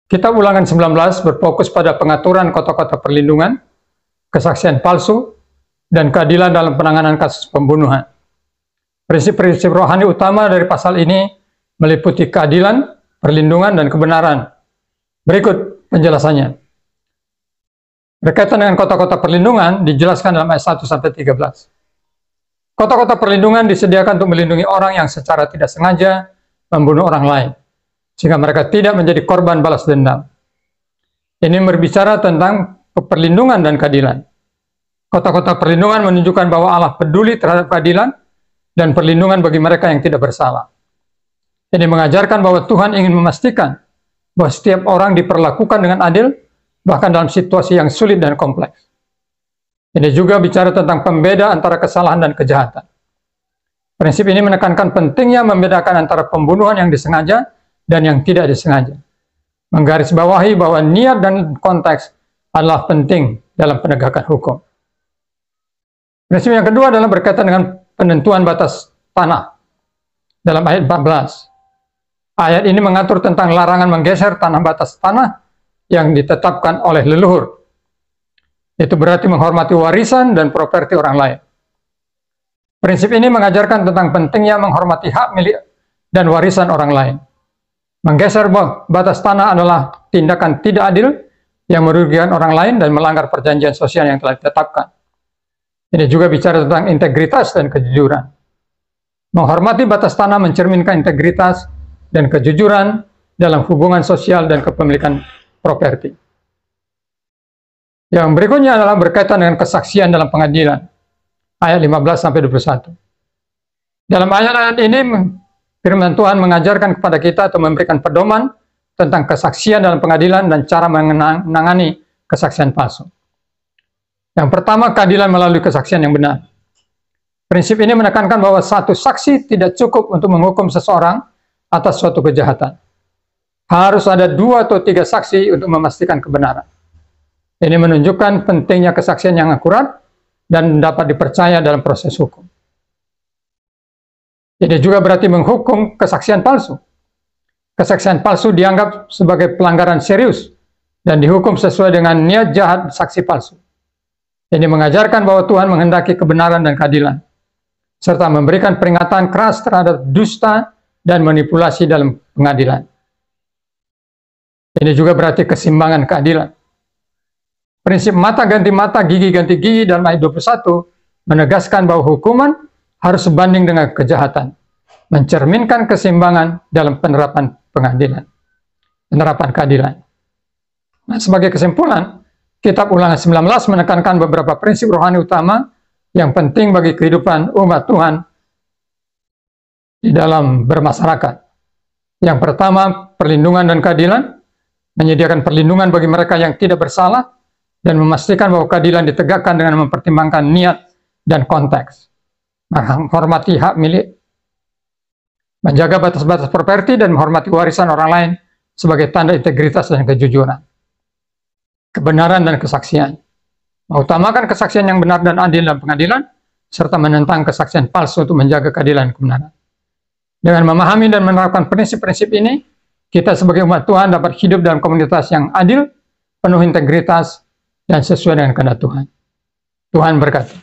Kitab Ulangan 19 berfokus pada pengaturan kota-kota perlindungan, kesaksian palsu, dan keadilan dalam penanganan kasus pembunuhan. Prinsip-prinsip rohani utama dari pasal ini meliputi keadilan, perlindungan, dan kebenaran. Berikut penjelasannya. Berkaitan dengan kota-kota perlindungan dijelaskan dalam ayat 1-13. Kota-kota perlindungan disediakan untuk melindungi orang yang secara tidak sengaja membunuh orang lain, sehingga mereka tidak menjadi korban balas dendam. Ini berbicara tentang perlindungan dan keadilan. Kota-kota perlindungan menunjukkan bahwa Allah peduli terhadap keadilan dan perlindungan bagi mereka yang tidak bersalah. Ini mengajarkan bahwa Tuhan ingin memastikan bahwa setiap orang diperlakukan dengan adil, bahkan dalam situasi yang sulit dan kompleks. Ini juga bicara tentang pembeda antara kesalahan dan kejahatan. Prinsip ini menekankan pentingnya membedakan antara pembunuhan yang disengaja dan yang tidak disengaja. Menggarisbawahi bahwa niat dan konteks adalah penting dalam penegakan hukum. Prinsip yang kedua adalah berkaitan dengan penentuan batas tanah. Dalam ayat 14. Ayat ini mengatur tentang larangan menggeser tanah batas tanah yang ditetapkan oleh leluhur. Itu berarti menghormati warisan dan properti orang lain. Prinsip ini mengajarkan tentang pentingnya menghormati hak milik dan warisan orang lain. Menggeser batas tanah adalah tindakan tidak adil yang merugikan orang lain dan melanggar perjanjian sosial yang telah ditetapkan. Ini juga bicara tentang integritas dan kejujuran. Menghormati batas tanah mencerminkan integritas dan kejujuran dalam hubungan sosial dan kepemilikan properti. Yang berikutnya adalah berkaitan dengan kesaksian dalam pengadilan. Ayat 15-21. Dalam ayat-ayat ini, firman Tuhan mengajarkan kepada kita atau memberikan pedoman tentang kesaksian dalam pengadilan dan cara menangani kesaksian palsu. Yang pertama, keadilan melalui kesaksian yang benar. Prinsip ini menekankan bahwa satu saksi tidak cukup untuk menghukum seseorang atas suatu kejahatan. Harus ada 2 atau 3 saksi untuk memastikan kebenaran. Ini menunjukkan pentingnya kesaksian yang akurat dan dapat dipercaya dalam proses hukum. Ini juga berarti menghukum kesaksian palsu. Kesaksian palsu dianggap sebagai pelanggaran serius dan dihukum sesuai dengan niat jahat saksi palsu. Ini mengajarkan bahwa Tuhan menghendaki kebenaran dan keadilan, serta memberikan peringatan keras terhadap dusta dan manipulasi dalam pengadilan. Ini juga berarti keseimbangan keadilan. Prinsip mata ganti mata, gigi ganti gigi dalam ayat 21 menegaskan bahwa hukuman harus sebanding dengan kejahatan, mencerminkan keseimbangan dalam penerapan pengadilan, penerapan keadilan. Nah, sebagai kesimpulan, Kitab Ulangan 19 menekankan beberapa prinsip rohani utama yang penting bagi kehidupan umat Tuhan di dalam bermasyarakat. Yang pertama, perlindungan dan keadilan, menyediakan perlindungan bagi mereka yang tidak bersalah, dan memastikan bahwa keadilan ditegakkan dengan mempertimbangkan niat dan konteks. Menghormati hak milik, menjaga batas-batas properti, dan menghormati warisan orang lain sebagai tanda integritas dan kejujuran. Kebenaran dan kesaksian. Mengutamakan kesaksian yang benar dan adil dalam pengadilan, serta menentang kesaksian palsu untuk menjaga keadilan dan kebenaran. Dengan memahami dan menerapkan prinsip-prinsip ini, kita sebagai umat Tuhan dapat hidup dalam komunitas yang adil, penuh integritas, dan sesuai dengan kehendak Tuhan. Tuhan berkati.